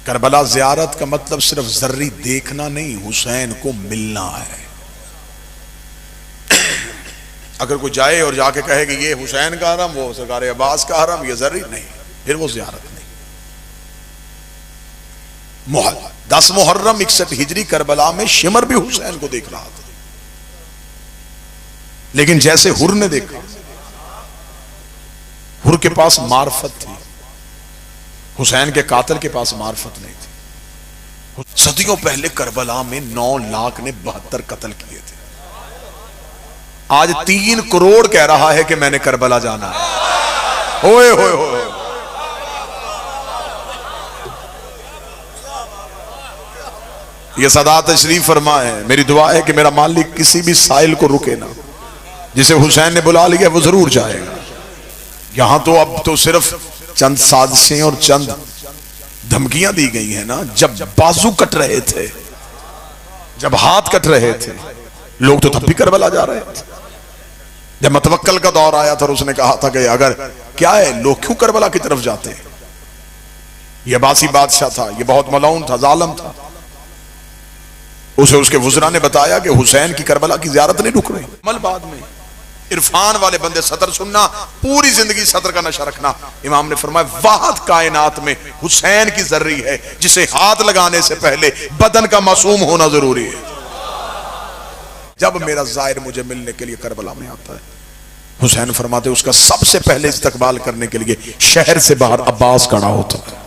Karbala ज़ियारत का मतलब सिर्फ जर्री देखना नहीं, हुसैन को मिलना है। अगर कोई जाए और जाके कहे कि ये हुसैन का हरम, वो सरकार अब्बास का हरम, ये जर्री नहीं, फिर वो ज़ियारत नहीं। 10 मुहर्रम 61 हिजरी करबला में शिमर भी हुसैन को देख रहा था, लेकिन जैसे हुर ने देखा, हुर के पास मार्फत थी, हुसैन के कातिल के पास मार्फत नहीं थी। सदियों पहले करबला में 9 लाख ने 72 कत्ल किए थे। आज 3 करोड़ कह रहा है कि मैंने करबला जाना है। होए होए होए। ये सदा तशरीफ फरमा है। मेरी दुआ है कि मेरा मालिक किसी भी साइल को रुके ना, जिसे हुसैन ने बुला लिया वो जरूर जाएगा। यहां तो अब तो सिर्फ चंद साजिशें और चंद धमकियां दी गई हैं ना। जब बाजू कट रहे थे, जब हाथ कट रहे थे, लोग तो तब भी करबला जा रहे थे। जब मतवक्कल का दौर आया था और उसने कहा था कि अगर क्या है, लोग क्यों करबला की तरफ जाते हैं। यह अब्बासी बादशाह था, यह बहुत मलऊन था, जालिम था। उसे उसके वुज़रा ने बताया कि हुसैन की करबला की ज़ियारत नहीं रुक रही। अमल बाद में इरफान वाले बंदे सतर सुनना, पूरी जिंदगी सतर का नशा रखना। इमाम ने फरमाया वाहद कायनात में हुसैन की जर्री है जिसे हाथ लगाने से पहले बदन का मासूम होना जरूरी है। जब मेरा ज़ाहिर मुझे मिलने के लिए करबला में आता है, हुसैन फरमाते उसका सबसे पहले इस्तकबाल करने के लिए शहर से बाहर अब्बास खड़ा होता है।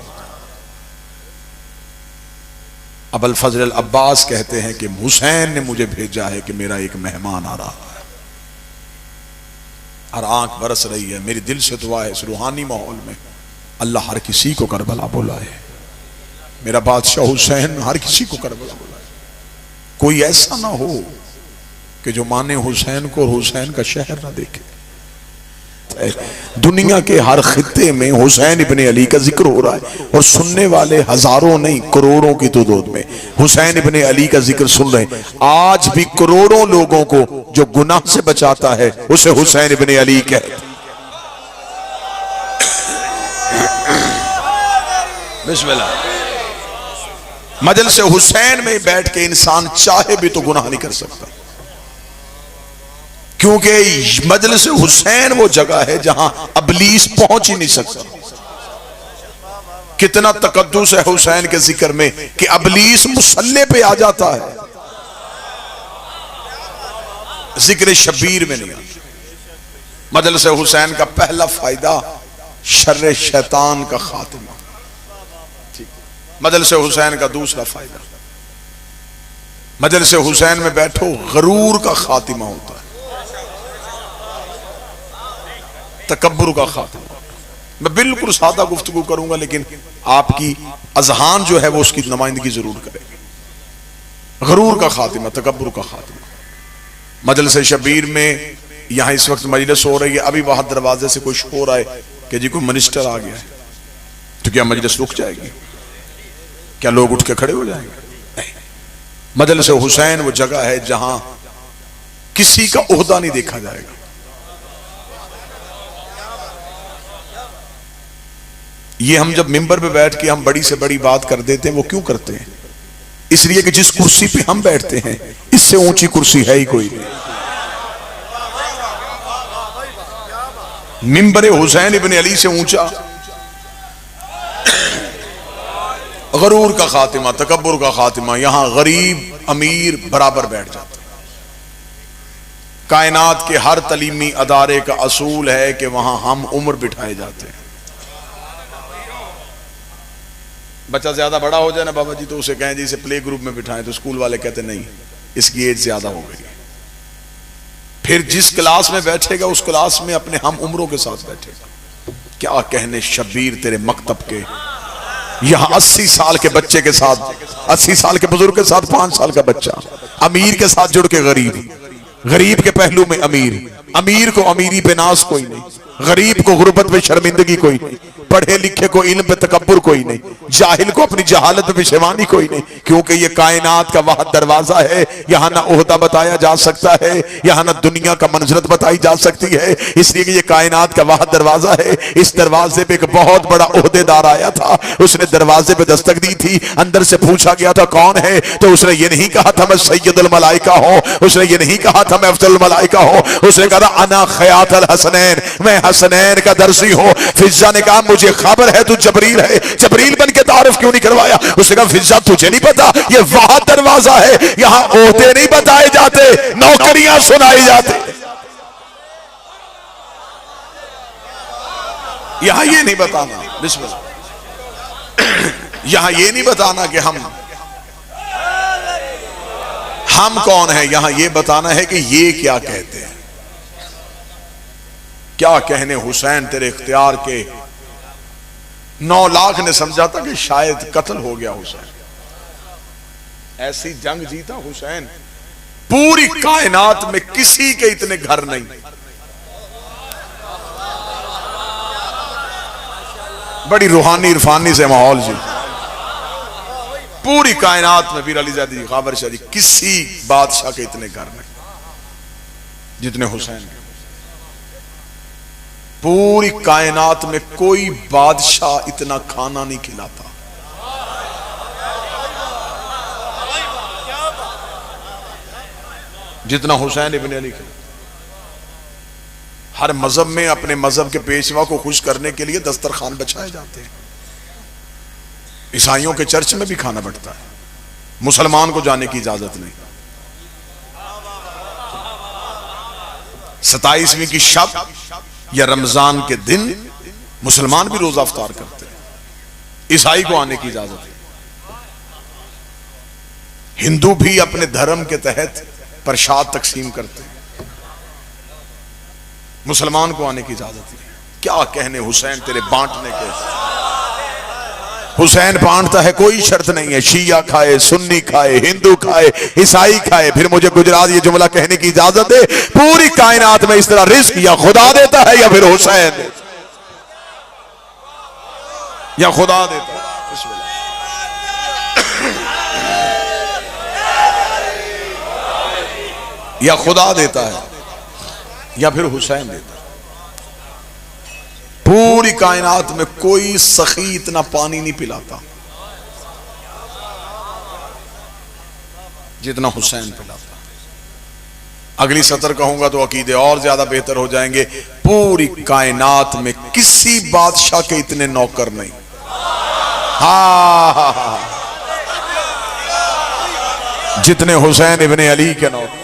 अबुल फजल अब्बास कहते हैं कि हुसैन ने मुझे भेजा है कि मेरा एक मेहमान आ रहा है और आंख बरस रही है। मेरी दिल से दुआ है इस रूहानी माहौल में अल्लाह हर किसी को करबला बुलाए। मेरा बादशाह हुसैन हर किसी को करबला बुलाए। कोई ऐसा ना हो कि जो माने हुसैन को और हुसैन का शहर ना देखे। दुनिया के हर खित्ते में हुसैन इब्ने अली का जिक्र हो रहा है और सुनने वाले हजारों नहीं करोड़ों की तादाद में हुसैन इब्ने अली का जिक्र सुन रहे हैं। आज भी करोड़ों लोगों को जो गुनाह से बचाता है उसे हुसैन इब्ने अली कहते हैं। बिस्मिल्लाह। मजलिस हुसैन में बैठ के इंसान चाहे भी तो गुनाह नहीं कर सकता, क्योंकि मजलिस हुसैन वो जगह है जहां अबलीस पहुंच ही नहीं सकता। कितना तकद्दुस है हुसैन के जिक्र में कि अबलीस मुसल्ले पे आ जाता है, जिक्र शबीर में नहीं आता। मजलिस हुसैन का पहला फायदा शर्र शैतान का खात्मा। मजलिस हुसैन का दूसरा फायदा, मजलिस हुसैन में बैठो गरूर का खात्मा होता है, तकब्बुर का खात्मा। मैं बिल्कुल सादा गुफ्तगू करूंगा लेकिन आपकी अजहान जो है वो उसकी नुमाइंदगी जरूर करेगी। गरूर का खात्मा, तकब्बुर का खात्मा। मजलिस शबीर में यहां इस वक्त मजलिस हो रही है, अभी बाहर दरवाजे से कोई शोर आए कि जी कोई मिनिस्टर आ गया है, तो क्या मजलिस रुक जाएगी? क्या लोग उठ के खड़े हो जाएंगे? नहीं। मजलिस हुसैन वो जगह है जहां किसी का ओहदा नहीं देखा जाएगा। ये हम जब मिंबर पे बैठ के हम बड़ी से बड़ी बात कर देते हैं, वो क्यों करते हैं? इसलिए कि जिस कुर्सी पे हम बैठते हैं इससे ऊंची कुर्सी है ही कोई नहीं। मिंबर हुसैन इब्ने अली से ऊंचा गरूर का खातिमा, तकब्बुर का खातिमा। यहां गरीब अमीर बराबर बैठ जाते हैं। कायनात के हर तलीमी अदारे का असूल है कि वहां हम उम्र बिठाए जाते हैं। बच्चा ज्यादा बड़ा हो जाए ना बाबा जी तो उसे कहें जी इसे प्ले ग्रुप में बिठाएं, तो स्कूल वाले कहते नहीं इसकी एज ज्यादा हो गई। फिर जिस क्लास में बैठेगा उस क्लास में अपने हम उम्रों के साथ बैठेगा। क्या कहने शबीर तेरे मकतब के, यहां 80 साल के बच्चे के साथ, 80 साल के बुजुर्ग के साथ 5 साल का बच्चा, अमीर के साथ जुड़ के गरीब, गरीब के पहलू में अमीर, अमीर को अमीरी पे नाज कोई नहीं, गरीब को गुर्बत पे शर्मिंदगी कोई नहीं। पढ़े लिखे को इल्म पे तकब्बुर कोई नहीं, जाहिल को अपनी जहालत पे पिशेमानी कोई नहीं, क्योंकि ये कायनात का वह दरवाजा है, यहाँ ना ओहदा बताया जा सकता है, यहाँ ना दुनिया का मंजरत बताई जा सकती है, इसलिए कि ये कायनात का वह दरवाजा है। इस दरवाजे पे एक बहुत बड़ा ओहदेदार आया था, उसने दरवाजे पे दस्तक दी थी, अंदर से पूछा गया था कौन है, तो उसने ये नहीं कहा था मैं सैयदुल मलाइका हूं, उसने ये नहीं कहा था मैं अफजलुल मलाइका हूं, उसने कहा था अना खयातुल हसनैन, मैं हसनैन का दर्जी हूं। फिजा ने कहा मुझे खबर है तू जबरील है, जबरील बन के तारुफ क्यों नहीं करवाया? उसने कहा फिजा तुझे नहीं पता ये वहां दरवाजा है, यहां ओहदे नहीं बताए जाते, नौकरियां सुनाई जाती। यहां ये नहीं बताना, बिस्मिल्लाह, यहां ये नहीं बताना कि हम कौन है, यहां ये बताना है कि ये क्या कहते हैं, क्या कहने हुसैन तेरे इख्तियार के। 9 लाख ने समझा था कि शायद कत्ल हो गया हुसैन, ऐसी जंग जीता हुसैन, पूरी कायनात में किसी के इतने घर नहीं। बड़ी रूहानी इरफानी से माहौल जी, पूरी कायनात में पीर अली ज़ादी ग़ाबर शाह जी किसी बादशाह के इतने घर नहीं जितने हुसैन के। पूरी कायनात में कोई बादशाह इतना खाना नहीं खिलाता। जितना हुसैन इब्ने अली खिलाता। हर मजहब में अपने मजहब के पेशवा को खुश करने के लिए दस्तरखान बछाए जाते हैं। ईसाइयों के चर्च में भी खाना बंटता है, मुसलमान को जाने की इजाजत नहीं। 27वीं की शब या रमजान के दिन मुसलमान भी रोजा अफ्तार करते हैं, ईसाई को आने की इजाजत है। हिंदू भी अपने धर्म के तहत प्रसाद तकसीम करते हैं, मुसलमान को आने की इजाजत है। क्या कहने हुसैन तेरे बांटने के। हुसैन बांटता है, कोई शर्त नहीं है, शिया खाए, सुन्नी खाए, हिंदू खाए, ईसाई खाए। फिर मुझे गुजरात ये जुमला कहने की इजाजत है, पूरी कायनात में इस तरह रिस्क या खुदा देता है या फिर हुसैन या खुदा देता है। या खुदा देता है या फिर हुसैन देता है। पूरी कायनात में कोई सखी इतना पानी नहीं पिलाता जितना हुसैन पिलाता। अगली सतर कहूंगा तो अकीदे और ज्यादा बेहतर हो जाएंगे। पूरी कायनात में किसी बादशाह के इतने नौकर नहीं। हा जितने हुसैन इब्ने अली के नौकर।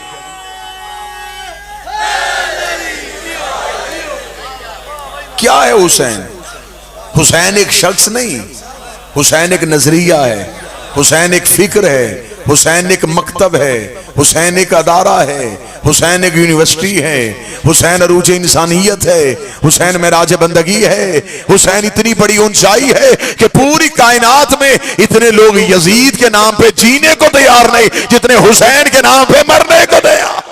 क्या है हुसैन? हुसैन एक शख्स नहीं, हुसैन एक नजरिया है, हुसैन एक फिक्र है, हुसैन एक मकतब है, हुसैन एक अदारा है, हुसैन एक यूनिवर्सिटी है, हुसैन अरूज इंसानियत है, हुसैन मेराज बंदगी है। हुसैन इतनी बड़ी ऊंचाई है कि पूरी कायनात में इतने लोग यजीद के नाम पे जीने को तैयार नहीं जितने हुसैन के नाम पे मरने को तैयार।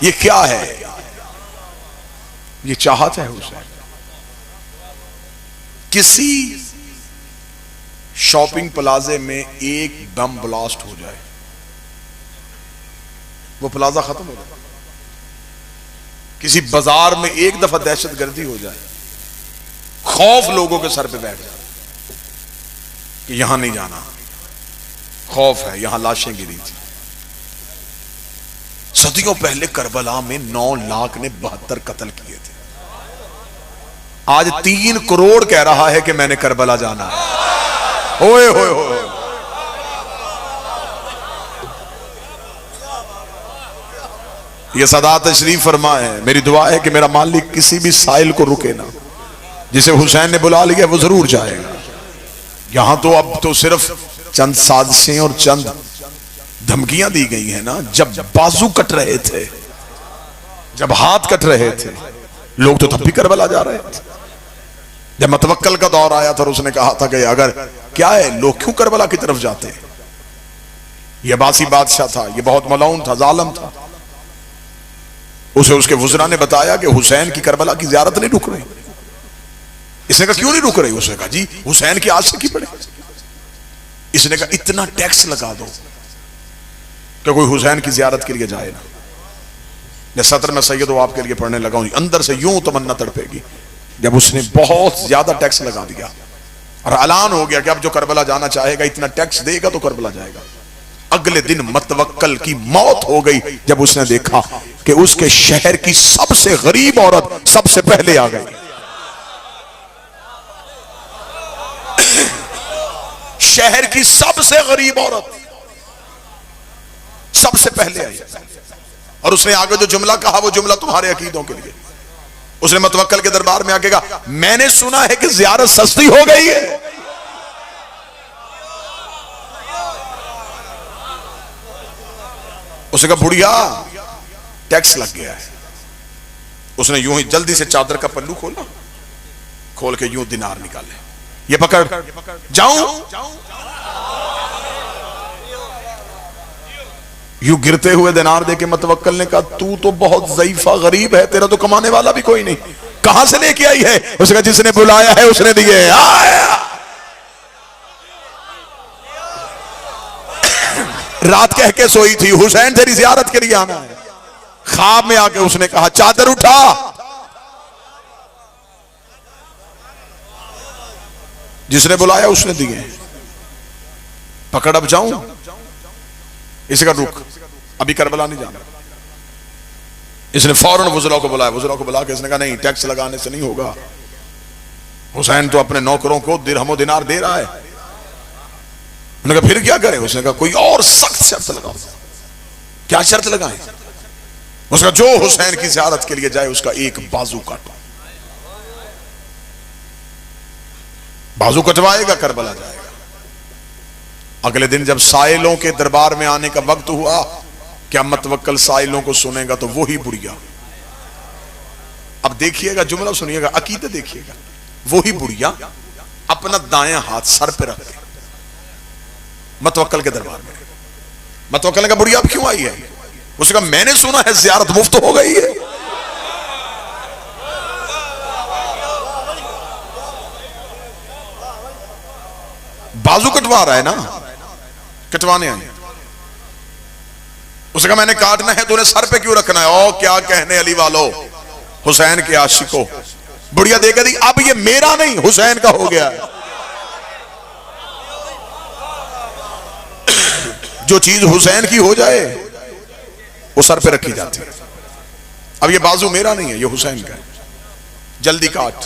ये क्या है? ये चाहत है हुसैन। किसी शॉपिंग प्लाजे में एक बम ब्लास्ट हो जाए, वो प्लाजा खत्म हो जाए। किसी बाजार में एक दफा दहशतगर्दी हो जाए, खौफ लोगों के सर पे बैठ जाए कि यहां नहीं जाना, खौफ है, यहां लाशें गिरी थी। सदियों पहले करबला में 9 लाख ने 72 कत्ल किए थे। आज 3 करोड़ कह रहा है कि मैंने करबला जाना है। ओए होए होए। ये सदात तशरीफ फरमा है। मेरी दुआ है कि मेरा मालिक किसी भी साइल को रुके ना, जिसे हुसैन ने बुला लिया वो जरूर जाएगा। यहां तो अब तो सिर्फ चंद साजिशें और चंद धमकियां दी गई हैं ना। जब बाजू कट रहे थे, जब हाथ कट रहे थे, लोग तो तब भी करबला जा रहे थे। जब मतवक्कल का दौर आया था और उसने कहा था कि अगर क्या है, लोग क्यों करबला की तरफ जाते हैं? यह अब्बासी बादशाह था, यह बहुत मलऊन था, जालिम था। उसे उसके वुज़रा ने बताया कि हुसैन की करबला की ज़ियारत नहीं रुक रही। इसने कहा क्यों नहीं रुक रही? उसने कहा जी हुसैन की आशिकी पड़े। इसने कहा इतना टैक्स लगा दो कि कोई हुसैन की ज़ियारत के लिए जाए ना। मैं सत्र में सैयद आपके लिए पढ़ने लगा हूं, अंदर से यूं तमन्ना तड़पेगी। जब उसने बहुत ज्यादा टैक्स लगा दिया और ऐलान हो गया कि अब जो करबला जाना चाहेगा इतना टैक्स देगा तो करबला जाएगा। अगले दिन मतवक्कल की मौत हो गई जब उसने देखा कि उसके शहर की सबसे गरीब औरत सबसे पहले आ गई। शहर की सबसे गरीब औरत सबसे पहले आई और उसने आगे जो जुमला कहा वो जुमला तुम्हारे अकीदों के लिए। उसने मतवक्कल के दरबार में आके कहा मैंने सुना है कि ज़ियारत सस्ती हो गई है। उसने कहा बुढ़िया टैक्स लग गया है। उसने यूं ही जल्दी से चादर का पल्लू खोला, खोल के यूं दिनार निकाले, ये पकड़ जाऊं। यूं गिरते हुए दिनार देके मतवक्कल ने कहा तू तो बहुत ज़ईफा गरीब है, तेरा तो कमाने वाला भी कोई नहीं, कहां से लेके आई है? उसने कहा जिसने बुलाया है उसने दिए। आया रात कह के सोई थी हुसैन तेरी ज़ियारत के लिए आना है। ख्वाब में आके उसने कहा चादर उठा। जिसने बुलाया उसने दिए। पकड़ अब जाऊं? इसका रुक, अभी करबला नहीं जाना। इसने फौरन वुज़रा को बुलाया। वुज़रा को बुला के इसने कहा नहीं टैक्स लगाने से नहीं होगा, हुसैन तो अपने नौकरों को दिरहम दिनार दे रहा है। उन्होंने कहा फिर क्या करें? उसने कहा कोई और सख्त शर्त लगाओ। क्या शर्त लगाएं? उसका जो हुसैन की ज़ियारत के लिए जाए उसका एक बाजू काटो। बाजू कटवाएगा करबला जाएगा। अगले दिन जब साइलों के दरबार में आने का वक्त हुआ, क्या मतवक्कल साइलों को सुनेगा तो वही बुढ़िया। अब देखिएगा जुमला सुनिएगा, अकीदत देखिएगा। वही बुढ़िया अपना दायां हाथ सर पे रख के मतवक्कल के दरबार में। मतवक्कल ने कहा बुढ़िया अब क्यों आई है? उसने कहा मैंने सुना है ज़ियारत मुफ्त हो गई है। बाजू कटवा रहा है ना, कटवाने आए। उसने कहा मैंने काटना है, तूने सर पे क्यों रखना है? ओ क्या कहने अली वालों, हुसैन के आशिकों। बुढ़िया देखा दी अब ये मेरा नहीं हुसैन का हो गया है। जो चीज हुसैन की हो जाए वो सर पे रखी जाती है। अब ये बाजू मेरा नहीं है, ये हुसैन का है। जल्दी काट,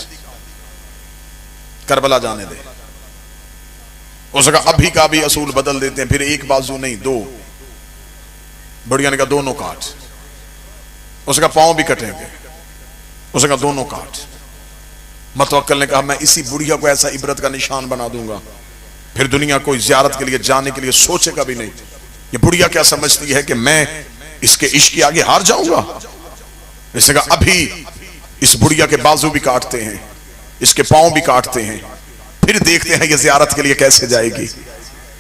करबला जाने दे। उसका अभी का भी असूल बदल देते हैं, फिर एक बाजू नहीं दो। बुढ़िया ने कहा दोनों काट। उसका पांव भी कटेंगे। उसने कहा दोनों काट। मतवक्कल ने कहा मैं इसी बुढ़िया को ऐसा इबरत का निशान बना दूंगा, फिर दुनिया को ज़ियारत के लिए जाने के लिए सोचेगा भी नहीं। ये बुढ़िया क्या समझती है कि मैं इसके इश्क के आगे हार जाऊंगा? इसने कहा अभी इस बुढ़िया के बाजू भी काटते हैं, इसके पांव भी काटते हैं, फिर देखते हैं ये ज़ियारत के लिए कैसे जाएगी।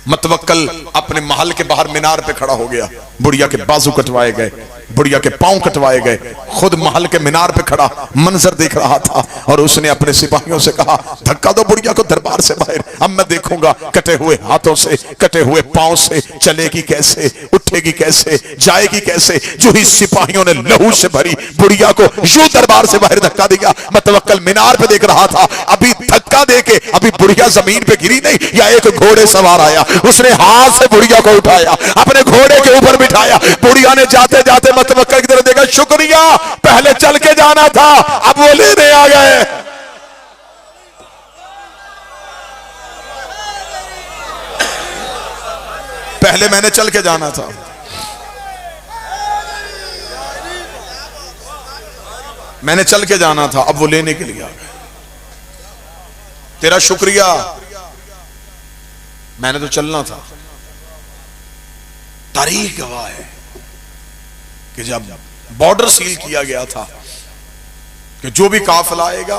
मतवक्कल अपने महल के बाहर मीनार पे खड़ा हो गया। बुढ़िया के बाजू कटवाए गए, बुढ़िया के पांव कटवाए गए, खुद महल के मीनार पे खड़ा मंजर देख रहा था और उसने अपने सिपाहियों से कहा धक्का दो बुढ़िया को दरबार से बाहर, अब मैं देखूंगा कटे हुए हाथों से, कटे हुए पांव से चलेगी कैसे, उठेगी कैसे, जाएगी कैसे। जो ही सिपाहियों ने लहू से भरी बुढ़िया को यूं दरबार से बाहर धक्का दिया। मतवक्कल मीनार पे देख रहा था, अभी धक्का देके अभी बुढ़िया जमीन पे गिरी नहीं, या एक घोड़े सवार आया, उसने हाथ से बुढ़िया को उठाया, अपने घोड़े के ऊपर बिठाया। बुढ़िया ने जाते जाते मतवक्कल की तरफ देखा, शुक्रिया, पहले चल के जाना था, अब वो लेने आ गए। पहले मैंने चल के जाना था। मैंने चल के जाना था, अब वो लेने के लिए आ गए। तेरा शुक्रिया, मैंने तो चलना था। तारीख गवाह है कि जब बॉर्डर सील किया गया था कि जो भी काफिला आएगा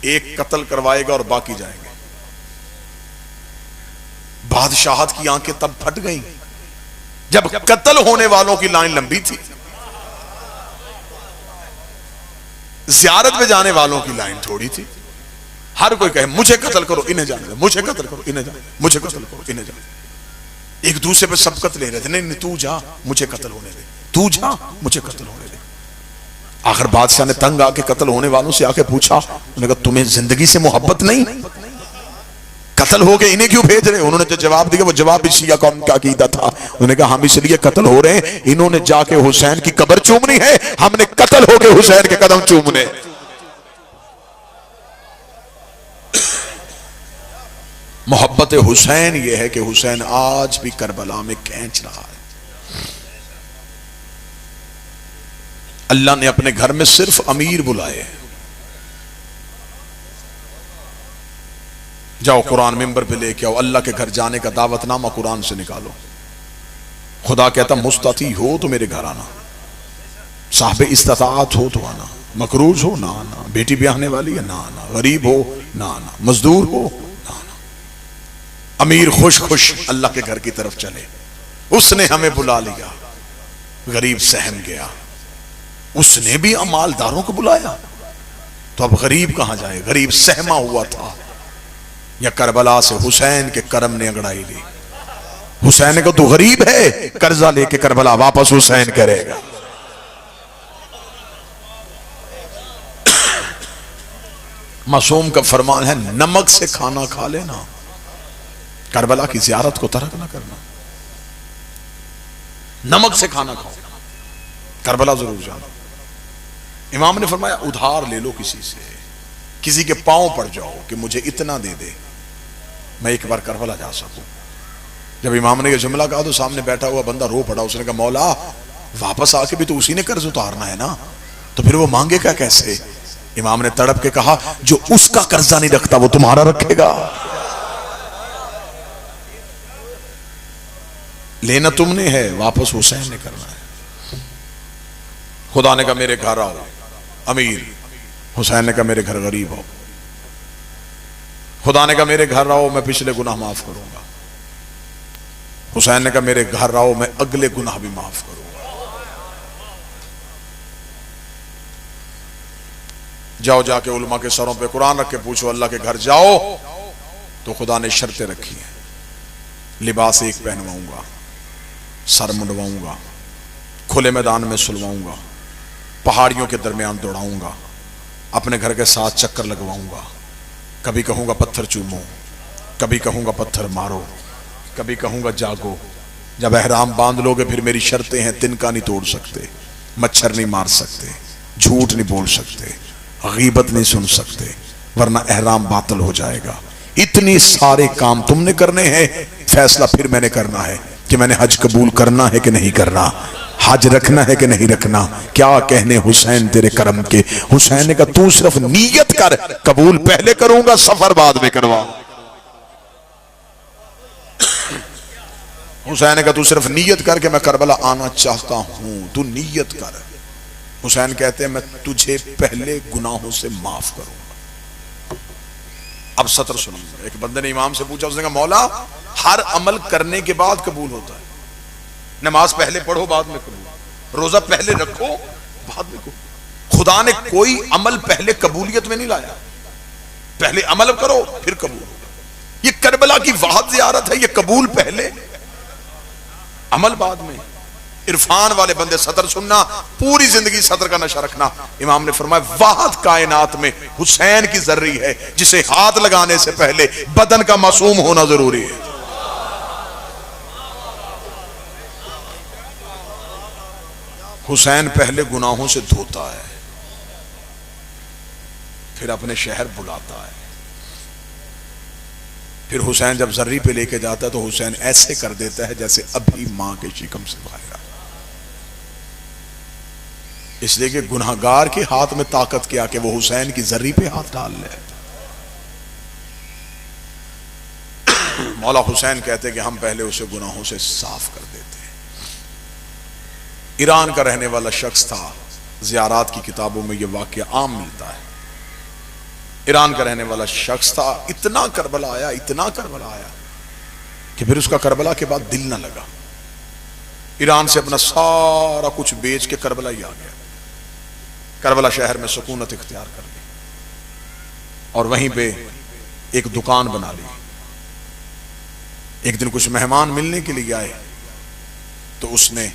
एक कत्ल करवाएगा और बाकी जाएंगे। बादशाहत की आंखें तब फट गईं जब कत्ल होने वालों की लाइन लंबी थी। ज़ियारत पे जाने वालों की लाइन थोड़ी थी। हर कोई कहे मुझे कत्ल करो, इन्हें जाने दो, मुझे कत्ल करो, इन्हें जाने, मुझे कत्ल करो, इन्हें जाने। एक दूसरे पे सबकत ले रहे थे, नहीं तू जा मुझे कत्ल होने दे, तू जा मुझे कत्ल होने दे। आखिर बादशाह ने तंग आके कत्ल होने वालों से आके पूछा, उन्होंने कहा तुम्हें जिंदगी से मोहब्बत नहीं, कत्ल हो गए इन्हें क्यों भेज रहे? उन्होंने जो जवाब दिया वो जवाब भी शिया कौम का अकीदा था। उन्होंने कहा हम इसलिए कत्ल हो रहे हैं, इन्होंने जाके हुसैन की कब्र चूमनी है, हमने कत्ल हो गए हुसैन के कदम चूमने। मोहब्बत हुसैन ये है कि हुसैन आज भी करबला में खींच रहा है। अल्लाह ने अपने घर में सिर्फ अमीर बुलाए। जाओ कुरान मिंबर पे लेके आओ, अल्लाह के घर जाने का दावतनामा कुरान से निकालो। खुदा कहता मुस्तती हो तो मेरे घर आना, साहब इस्तात हो तो आना, मकरूज हो ना आना, बेटी ब्याहने वाली है ना आना, गरीब हो ना आना, मजदूर हो ना आना। अमीर खुश खुश अल्लाह के घर की तरफ चले। उसने हमें बुला लिया, गरीब सहम गया। उसने भी अमालदारों को बुलाया तो अब गरीब कहां जाए? गरीब सहमा हुआ था। या करबला से हुसैन के करम ने अंगड़ाई ली। हुसैन को तो गरीब है, कर्जा लेके करबला वापस हुसैन करेगा। मासूम का फरमान है नमक से खाना खा लेना, करबला की ज़ियारत को तर्क ना करना। नमक से खाना खाओ, करबला जरूर जाना। इमाम ने फरमाया उधार ले लो किसी से, किसी के पांव पड़ जाओ कि मुझे इतना दे दे, मैं एक बार करबला जा सकूं। जब इमाम ने यह जुमला कहा तो सामने बैठा हुआ बंदा रो पड़ा। उसने कहा मौला वापस आके भी तो उसी ने कर्ज उतारना है ना, तो फिर वो मांगेगा कैसे? इमाम ने तड़प के कहा जो उसका कर्जा नहीं रखता वो तुम्हारा रखेगा। लेना तुमने है, वापस हुसैन ने करना है। खुदा ने कहा मेरे घर आओ अमीर, हुसैन ने कहा मेरे घर गरीब हो। खुदा ने कहा मेरे घर आओ मैं पिछले गुनाह माफ करूंगा। हुसैन ने कहा मेरे घर आओ मैं अगले गुनाह भी माफ करूंगा। जाओ जाके उलमा के सरों पे कुरान रख के पूछो अल्लाह के घर जाओ तो खुदा ने शर्तें रखी हैं। लिबास एक पहनवाऊंगा, सर मुंडवाऊंगा, खुले मैदान में सुलवाऊंगा, पहाड़ियों के दरमियान दौड़ाऊंगा, अपने घर के साथ चक्कर लगवाऊंगा। कभी कहूंगा पत्थर चूमो, कभी कहूंगा पत्थर मारो, कभी कहूंगा जागो। जब एहराम बांध लोगे फिर मेरी शर्तें हैं, तिनका नहीं तोड़ सकते, मच्छर नहीं मार सकते, झूठ नहीं बोल सकते, गीबत नहीं सुन सकते, वरना एहराम बातिल हो जाएगा। इतने सारे काम तुमने करने हैं, फैसला फिर मैंने करना है कि मैंने हज कबूल करना है कि नहीं करना, हज रखना है कि नहीं रखना। क्या कहने हुसैन तेरे करम के। हुसैन ने कहा तू सिर्फ नीयत कर, कबूल पहले करूंगा, सफर बाद में करवा। हुसैन ने कहा तू सिर्फ नीयत कर के मैं करबला आना चाहता हूं, तू नीयत कर। हुसैन कहते हैं मैं तुझे पहले गुनाहों से माफ करूंगा। अब सत्र सुनिए। एक बंदे ने इमाम से पूछा, उसने कहा मौला हर अमल करने के बाद कबूल होता है, नमाज पहले पढ़ो बाद में कबूल, रोजा पहले रखो बाद में कबूल। खुदा ने कोई अमल पहले कबूलियत में नहीं लाया, पहले अमल करो फिर कबूल होगा। ये करबला की वाहद ज़ियारत है, ये कबूल पहले अमल बाद में। इरफान वाले बंदे सतर सुनना, पूरी जिंदगी सतर का नशा रखना। इमाम ने फरमाया वाहद कायनात में हुसैन की जर्री है जिसे हाथ लगाने से पहले बदन का मासूम होना जरूरी है। हुसैन पहले गुनाहों से धोता है, फिर अपने शहर बुलाता है। फिर हुसैन जब जर्री पे लेके जाता है तो हुसैन ऐसे कर देता है जैसे अभी मां के शिकम से बाहर आया। इसलिए कि गुनाहगार के हाथ में ताकत क्या कि वो हुसैन की जर्री पे हाथ डाल ले। मौला हुसैन कहते कि हम पहले उसे गुनाहों से साफ कर देते। ईरान का रहने वाला शख्स था, ज़ियारात की किताबों में यह वाक़या आम मिलता है। ईरान का रहने वाला शख्स था, इतना करबला आया, इतना करबला आया कि फिर उसका करबला के बाद दिल ना लगा। ईरान से अपना सारा कुछ बेच के करबला ही आ गया। करबला शहर में सुकूनत इख्तियार कर ली और वहीं पे एक दुकान बना ली। एक दिन कुछ मेहमान मिलने के लिए आए तो उसने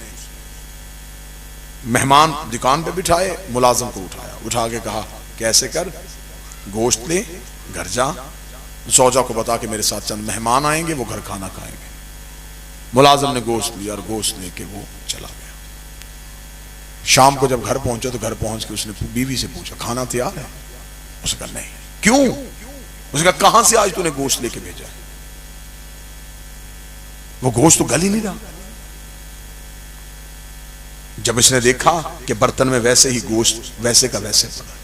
मेहमान दुकान पे बिठाए, मुलाजिम को उठाया, उठा के कहा कैसे कर, गोश्त ले, घर जा, सौजा को बता के मेरे साथ चंद मेहमान आएंगे, वो घर खाना खाएंगे। मुलाजिम ने गोश्त लिया और गोश्त लेके वो चला गया। शाम को जब घर पहुंचा तो घर पहुंच के उसने बीवी से पूछा खाना तैयार है? उसने कहा नहीं। क्यों? उसने कहा कहां से आज तूने गोश्त लेके भेजा? वो गोश्त तो गल ही नहीं रहा। जब इसने देखा कि बर्तन में वैसे ही गोश्त वैसे का वैसे पड़ा,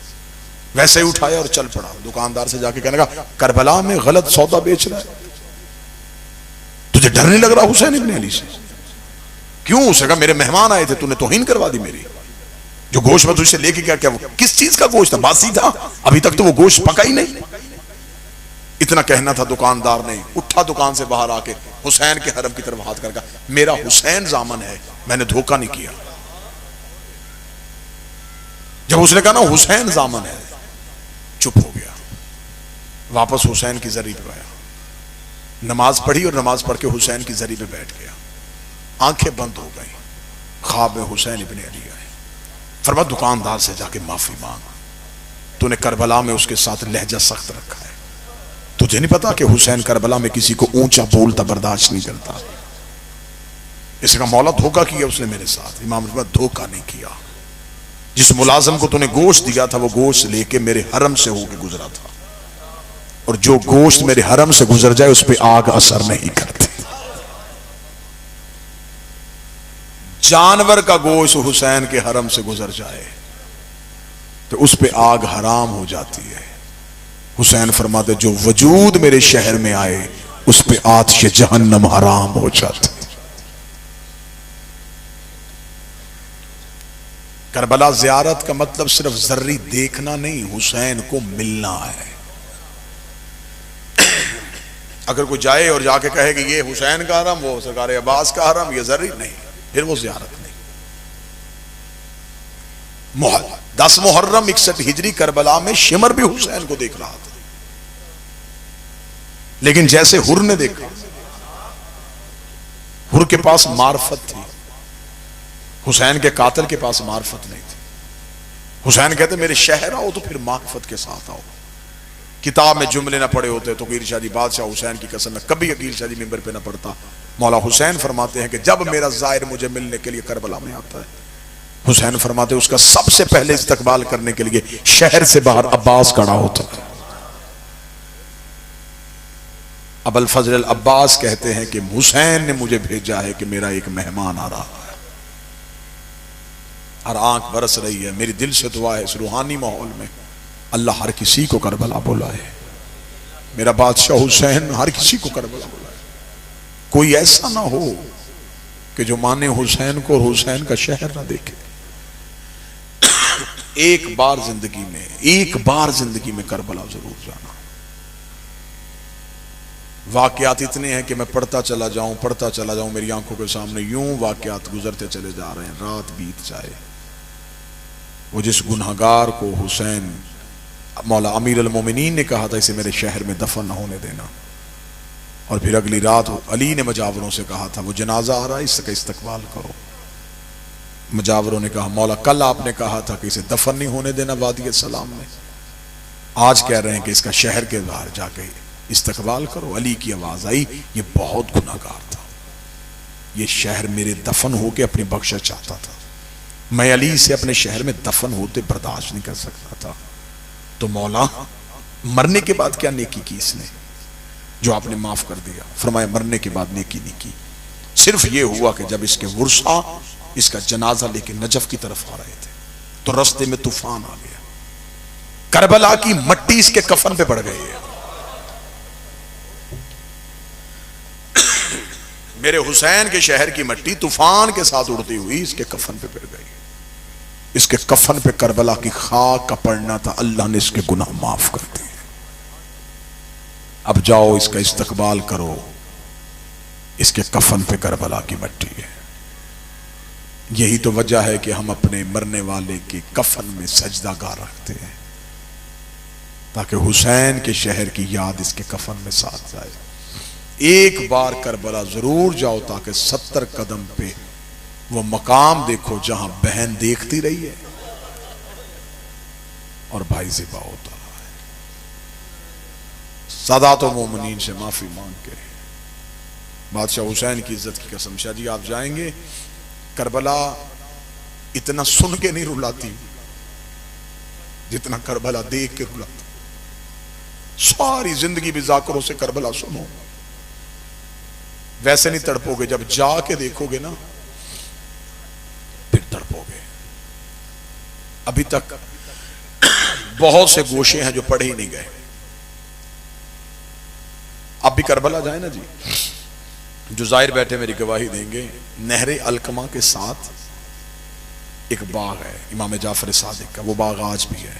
वैसे ही उठाया और चल पड़ा। दुकानदार से जाके कहने लगा करबला में गलत सौदा बेच रहा है, तुझे डर नहीं लग रहा हुसैन इब्ने अली से? क्यों? उसने कहा मेरे मेहमान आए थे, तूने तौहीन करवा दी मेरी। जो गोश्त में तुझसे लेके क्या क्या किस चीज का गोश्त था? बासी था, अभी तक तो वो गोश्त पका ही नहीं। इतना कहना था, दुकानदार ने उठा दुकान से बाहर आके हुसैन के हरम की तरफ हाथ करके मेरा हुसैन जामन है, मैंने धोखा नहीं किया। जब उसने कहा ना हुसैन जामन है, चुप हो गया, वापस हुसैन की जरी पे गया, नमाज पढ़ी और नमाज पढ़ के हुसैन की जरी पे बैठ गया। आंखें बंद हो गई, ख्वाब में हुसैन इब्ने अली आए। फरमा दुकानदार से जाके माफी मांग, तूने करबला में उसके साथ लहजा सख्त रखा है, तुझे नहीं पता कि हुसैन करबला में किसी को ऊंचा बोलता बर्दाश्त नहीं करता। इसका मौला धोखा किया उसने मेरे साथ। इमाम धोखा नहीं किया। जिस मुलाजिम को तूने गोश्त दिया था वो गोश्त लेके मेरे हरम से होके गुजरा था, और जो गोश्त मेरे हरम से गुजर जाए उस पर आग असर नहीं करती। जानवर का गोश्त हुसैन के हरम से गुजर जाए तो उस पर आग हराम हो जाती है। हुसैन फरमाते जो वजूद मेरे शहर में आए उस पे आतिश जहन्नम हराम हो जाती। करबला ज़ियारत का मतलब सिर्फ जर्री देखना नहीं, हुसैन को मिलना है। अगर कोई जाए और जाके कहे कि ये हुसैन का हरम, वो सरकार अब्बास का हरम, ये जर्री नहीं, फिर वो ज़ियारत नहीं। 10 मुहर्रम 61 हिजरी करबला में शिमर भी हुसैन को देख रहा था, लेकिन जैसे हुर ने देखा, हुर के पास मार्फत थी, हुसैन के कातिल के पास मार्फत नहीं थी। हुसैन कहते मेरे शहर आओ तो फिर मार्फत के साथ आओ। किताब में जुमले ना पड़े होते तो अकील शादी बादशाह हुसैन की कसम में कभी अकील शादी मिंबर पे ना पड़ता। मौला हुसैन फरमाते हैं कि जब मेरा ज़ाहिर मुझे मिलने के लिए करबला में आता है, हुसैन फरमाते उसका सबसे पहले इस्तकबाल करने के लिए शहर से बाहर अब्बास खड़ा होता है। अबुल फजल अब्बास कहते हैं कि हुसैन ने मुझे भेजा है कि मेरा एक मेहमान आ रहा है, और आंख बरस रही है। मेरी दिल से दुआ है इस रूहानी माहौल में अल्लाह हर किसी को करबला बुलाए, मेरा बादशाह हुसैन हर किसी को करबला बुलाए। कोई ऐसा ना हो कि जो माने हुसैन को और हुसैन का शहर ना देखे। एक बार जिंदगी में करबला जरूर जाना। वाकयात इतने हैं कि मैं पढ़ता चला जाऊं, मेरी आंखों के सामने यूं वाकयात गुजरते चले जा रहे हैं, रात बीत जाए। वो जिस गुनहगार को हुसैन मौला अमीर अल मोमिनीन ने कहा था इसे मेरे शहर में दफन न होने देना, और फिर अगली रात अली ने मजावरों से कहा था वो जनाजा आ रहा है इसका इस्तकबाल करो। मजावरों ने कहा मौला कल आपने कहा था कि इसे दफन नहीं होने देना वादी सलाम में, आज कह रहे हैं कि इसका शहर के बाहर जाके इस्तकबाल करो। अली की आवाज आई ये बहुत गुनाहगार था, ये शहर मेरे दफन होके अपनी बख्शिश चाहता था, मैं अली से अपने शहर में दफन होते बर्दाश्त नहीं कर सकता था। तो मौला मरने के बाद क्या नेकी की इसने जो आपने माफ कर दिया? फरमाया मरने के बाद नेकी नहीं की, सिर्फ ये हुआ कि जब इसके वर्षा इसका जनाजा लेके नजफ की तरफ आ रहे थे तो रास्ते में तूफान आ गया, करबला की मट्टी इसके कफन पे पड़ गई है। मेरे हुसैन के शहर की मट्टी तूफान के साथ उड़ती हुई इसके कफन पे पड़ गई। इसके कफन पे करबला की खाक का पड़ना था, अल्लाह ने इसके गुनाह माफ कर दिए। अब जाओ इसका इस्तकबाल करो, इसके कफन पे करबला की मट्टी है। यही तो वजह है कि हम अपने मरने वाले के कफन में सजदागाह रखते हैं, ताकि हुसैन के शहर की याद इसके कफन में साथ जाए। एक बार करबला जरूर जाओ, ताकि 70 कदम पे वो मकाम देखो जहां बहन देखती रही है और भाई ज़िबा होता है। सादात व मोमिनीन से माफी मांग के बादशाह हुसैन की इज्जत की कसम, शाह जी आप जाएंगे, करबला इतना सुन के नहीं रुलाती जितना करबला देख के रुलाती। सारी जिंदगी भी जाकरों से करबला सुनो, वैसे नहीं तड़पोगे, जब जाके देखोगे ना फिर तड़पोगे। अभी तक बहुत से गोशे हैं जो पढ़े ही नहीं गए। अब भी करबला जाए ना जी, जो जाहिर बैठे मेरी गवाही देंगे, नहरे अलकमा के साथ एक बाग है इमाम जाफर सादिक का, वो बाग आज भी है।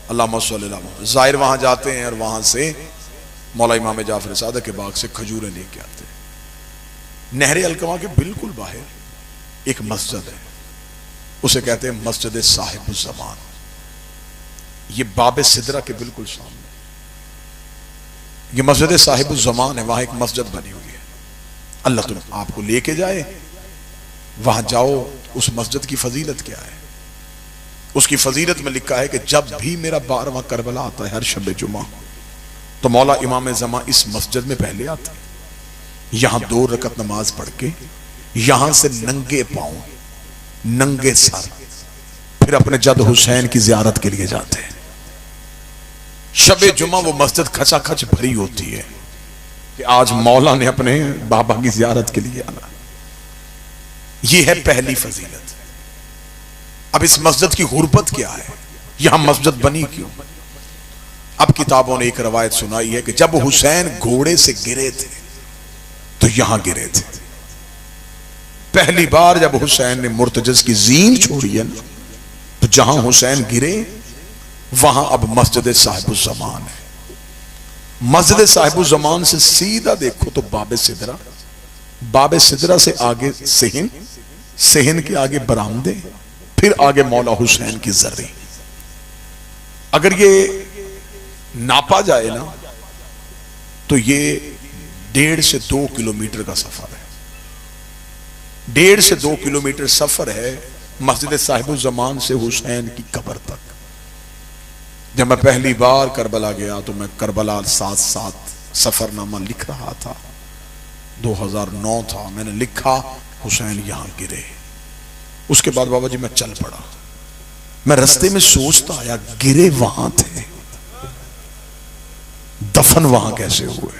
अल्लाहुम्मा सल्ली अला मुहम्मद। जाहिर वहां जाते हैं और वहां से मौला इमाम जाफर सादिक के बाग से खजूरें लेके आते हैं। नहरे अलकमा के बिल्कुल बाहर एक मस्जिद है, उसे कहते हैं मस्जिद साहिबुज़्ज़मान। ये बाब सिदरा के बिल्कुल सामने ये मस्जिद साहिबुज़्ज़मान है, वहां एक मस्जिद बनी हुई है। अल्लाह तुम आपको लेके जाए, वहां जाओ। उस मस्जिद की फजीलत क्या है? उसकी फजीलत में लिखा है कि जब भी मेरा 12वां करबला आता है हर शब जुमा, तो मौला इमाम ज़मा इस मस्जिद में पहले आते हैं, यहां 2 रकत नमाज पढ़ के यहां से नंगे पांव नंगे सर फिर अपने जद हुसैन की जियारत के लिए जाते हैं। शबे जुमा वो मस्जिद खचाखच भरी होती है कि आज मौला ने अपने बाबा की जियारत के लिए आना। यह है पहली फजीलत। अब इस मस्जिद की गुर्बत क्या है, यहां मस्जिद बनी क्यों? अब किताबों ने एक रवायत सुनाई है कि जब हुसैन घोड़े से गिरे थे तो यहां गिरे थे। पहली बार जब हुसैन ने मुर्तजस की जीन छोड़ी है ना, तो जहां हुसैन गिरे वहां अब मस्जिद साहिबुज़्ज़मान है। मस्जिद साहिबुज़्ज़मान से सीधा देखो तो बाबे सिदरा, बाबे सिदरा से आगे सेहन, सेहन के आगे बरामदे, फिर आगे मौला हुसैन की जर्री। अगर ये नापा जाए ना तो ये 1.5 से 2 किलोमीटर का सफर है। 1.5 से 2 किलोमीटर सफर है मस्जिद साहिबुज़्ज़मान से हुसैन की कब्र तक। जब मैं पहली बार करबला गया तो मैं करबला साथ साथ सफरनामा लिख रहा था। 2009 था, मैंने लिखा हुसैन यहां गिरे। उसके बाद बाबा जी मैं चल पड़ा। मैं रास्ते में सोचता आया गिरे वहां थे, दफन वहां कैसे हुए?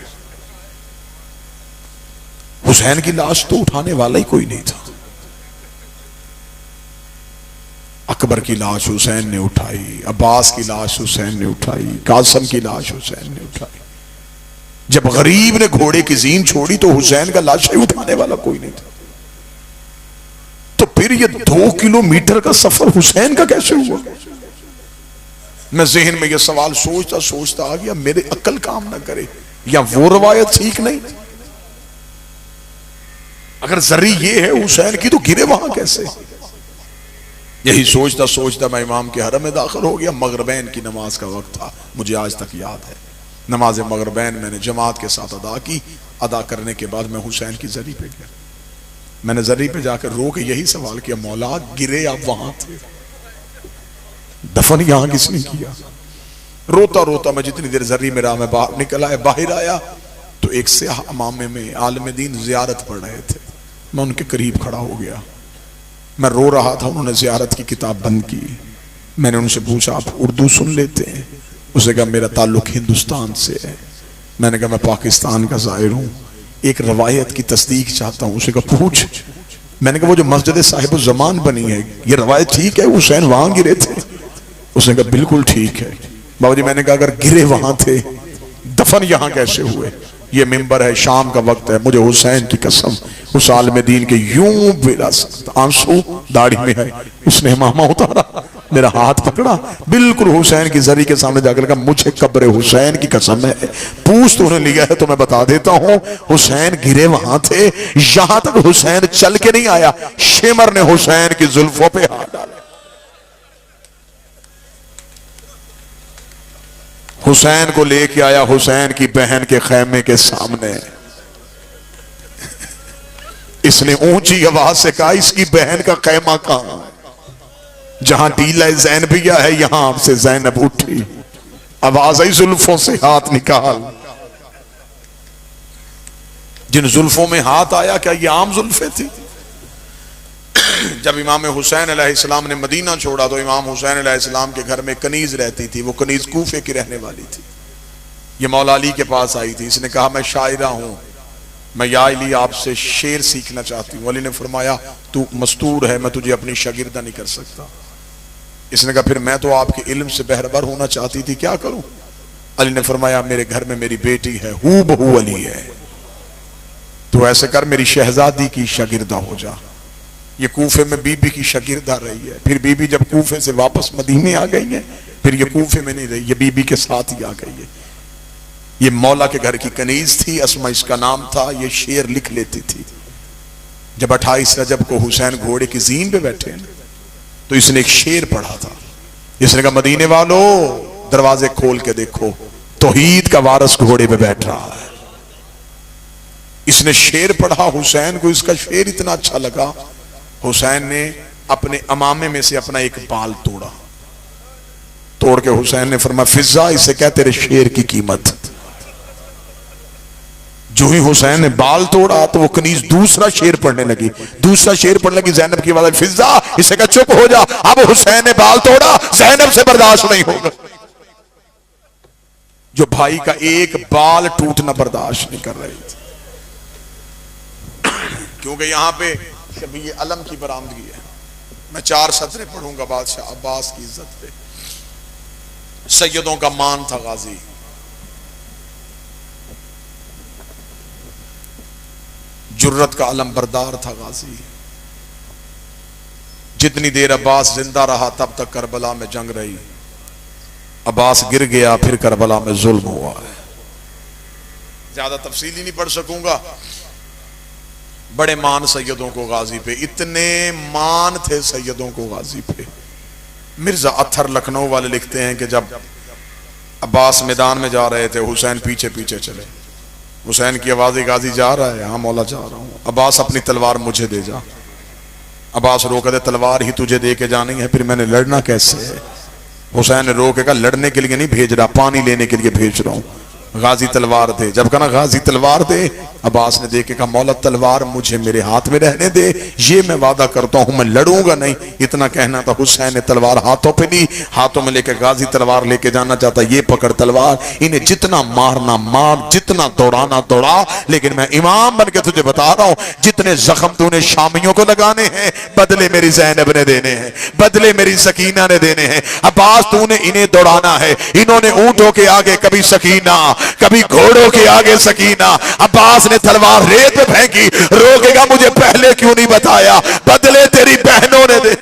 हुसैन की लाश तो उठाने वाला ही कोई नहीं था। अकबर की लाश हुसैन ने उठाई, अब्बास की लाश हुसैन ने उठाई, कासिम की लाश हुसैन ने उठाई। जब गरीब ने घोड़े की जीन छोड़ी तो हुसैन का लाश उठाने वाला कोई नहीं था। तो फिर ये 2 किलोमीटर का सफर हुसैन का कैसे हुआ? मैं जहन में ये सवाल सोचता सोचता आ गया, मेरे अक्ल काम ना करे या वो रवायत ठीक नहीं। अगर जरी ये है हुसैन की तो गिरे वहां कैसे? यही सोचता सोचता मैं इमाम के हरम में दाखिल हो गया। मगरबैन की नमाज का वक्त था, मुझे आज तक याद है। नमाज मगरबैन मैंने जमात के साथ अदा की। अदा करने के बाद मैं हुसैन की जरी पे गया। मैंने जरी पे जाकर रो के यही सवाल किया, मौला गिरे आप वहां थे, दफन यहां किसने किया? रोता रोता मैं जितनी देर जरी में रहा, मैं बाहर निकल आया। बाहर आया तो एक सियाह इमाम में आलिम दीन जियारत पढ़ रहे थे। मैं उनके करीब खड़ा हो गया, मैं रो रहा था। उन्होंने जियारत की किताब बंद की। मैंने उनसे पूछा आप उर्दू सुन लेते हैं? उसने कहा मेरा ताल्लुक हिंदुस्तान से है। मैंने कहा मैं पाकिस्तान का ज़ाहिर हूँ, एक रवायत की तस्दीक चाहता हूँ। उसने कहा पूछ। मैंने कहा वो जो मस्जिद साहिबुज़्ज़मान बनी है ये रवायत ठीक है, हुसैन वहां गिरे थे? उसने कहा बिल्कुल ठीक है। बाबा जी मैंने कहा अगर गिरे वहां थे दफन यहां कैसे हुए? ये मिंबर है, शाम का वक्त है, मुझे हुसैन की कसम उस आलिम दीन के यूं आंसू दाढ़ी में है, उसने इमामा उतारा। मेरा हाथ पकड़ा, बिल्कुल हुसैन की जरी के सामने जाकर कहा मुझे कब्र हुसैन की कसम है, पूछ तूने लिया है तो मैं बता देता हूं। हुसैन गिरे वहां थे, यहां तक हुसैन चल के नहीं आया, शेमर ने हुसैन की जुल्फों पे हाथ डाला। हुसैन को लेके आया हुसैन की बहन के खैमे के सामने। इसने ऊंची आवाज से कहा इसकी बहन का खैमा कहां? जहां टीला ज़ैनबिया है यहां से ज़ैनब उठी, आवाज आई जुल्फों से हाथ निकाल। जिन जुल्फों में हाथ आया क्या ये आम जुल्फे थी? जब इमाम हुसैन अलैहिस्सलाम ने मदीना छोड़ा तो इमाम हुसैन अलैहिस्सलाम के घर में कनीज रहती थी, वो कनीज कूफे की रहने वाली थी। ये मौला अली के पास आई थी, इसने कहा मैं शायरा हूं, मैं या अली आपसे शेर सीखना चाहती हूँ। अली ने फरमाया तू मस्तूर है, मैं तुझे अपनी शागिर्दा नहीं कर सकता। इसने कहा फिर मैं तो आपके इल्म से बहरबर होना चाहती थी, क्या करूं? अली ने फरमाया मेरे घर में मेरी बेटी है, हू बहू अली है, तो ऐसे कर मेरी शहजादी की शागिर्दा हो जा। ये कूफे में बीबी की शागिर्दा रही है, फिर बीबी जब कूफे से वापस मदीने आ गई है, फिर ये कूफे में नहीं रही, ये बीबी के साथ ही आ गई है। ये मौला के घर की कनीज थी, अस्मा इसका नाम था, ये शेर लिख लेती थी। जब 28 रजब को हुसैन घोड़े की जीन पे बैठे ना, तो इसने एक शेर पढ़ा था। इसने कहा मदीने वालों दरवाजे खोल के देखो, तौहीद का वारिस घोड़े पे बैठ रहा है। इसने शेर पढ़ा हुसैन को, इसका शेर इतना अच्छा लगा, हुसैन ने अपने अमामे में से अपना एक बाल तोड़ा, तोड़ के हुसैन ने फरमाया फिजा इसे कह तेरे शेर की कीमत। जो ही हुसैन ने बाल तोड़ा तो वो कनीज दूसरा शेर पढ़ने लगी, दूसरा शेर पढ़ने लगी। ज़ैनब की आवाज फिजा इसे कह चुप हो जा, अब हुसैन ने बाल तोड़ा, ज़ैनब से बर्दाश्त नहीं होगा। जो भाई का एक बाल टूटना बर्दाश्त नहीं कर रही थी, क्योंकि यहां पे कभी ये अलम की बरामदगी है। मैं 4 सतरे पढ़ूंगा बादशाह अब्बास की इज्जत पे। सैयदों का मान था गाजी, जुर्रत का अलम बरदार था गाजी। जितनी देर अब्बास जिंदा रहा तब तक करबला में जंग रही, अब्बास गिर गया फिर करबला में जुल्म हुआ है। ज्यादा तफसीली नहीं पढ़ सकूंगा। बड़े मान सैयदों को गाजी पे, इतने मान थे सैयदों को गाजी पे। मिर्जा अत्थर लखनऊ वाले लिखते हैं कि जब अब्बास मैदान में जा रहे थे, हुसैन पीछे पीछे चले। हुसैन की आवाज़ गाजी जा रहा है, हाँ मौला जा रहा हूँ। अब्बास अपनी तलवार मुझे दे जा। अब्बास रोक दे, तलवार ही तुझे दे के जानी है, फिर मैंने लड़ना कैसे है? हुसैन ने रोक के कहा लड़ने के लिए नहीं भेज रहा, पानी लेने के लिए भेज रहा हूँ, गाजी तलवार दे। जब कहा गाजी तलवार दे, अब्बास ने देख के कहा मौला तलवार मुझे मेरे हाथ में रहने दे, ये मैं वादा करता हूं मैं लड़ूंगा नहीं। इतना कहना था, हुसैन ने तलवार हाथों पे ली, हाथों में लेकर गाजी तलवार लेके जाना चाहता, ये पकड़ तलवार, इन्हें जितना मारना मार, जितना दौड़ाना दौड़ा, लेकिन मैं इमाम बन के तुझे बता रहा हूं जितने जख्म तूने शामियों को लगाने हैं बदले मेरी ज़ैनब ने देने हैं, बदले मेरी सकीना ने देने हैं। अब्बास तूने इन्हें दौड़ाना है, इन्होंने ऊंटों के आगे कभी सकीना, कभी घोड़ों के आगे सकीना। अब्बास ने तलवार रेत पे फेंकी, रोकेगा मुझे पहले क्यों नहीं बताया, बदले तेरी बहनों ने दे।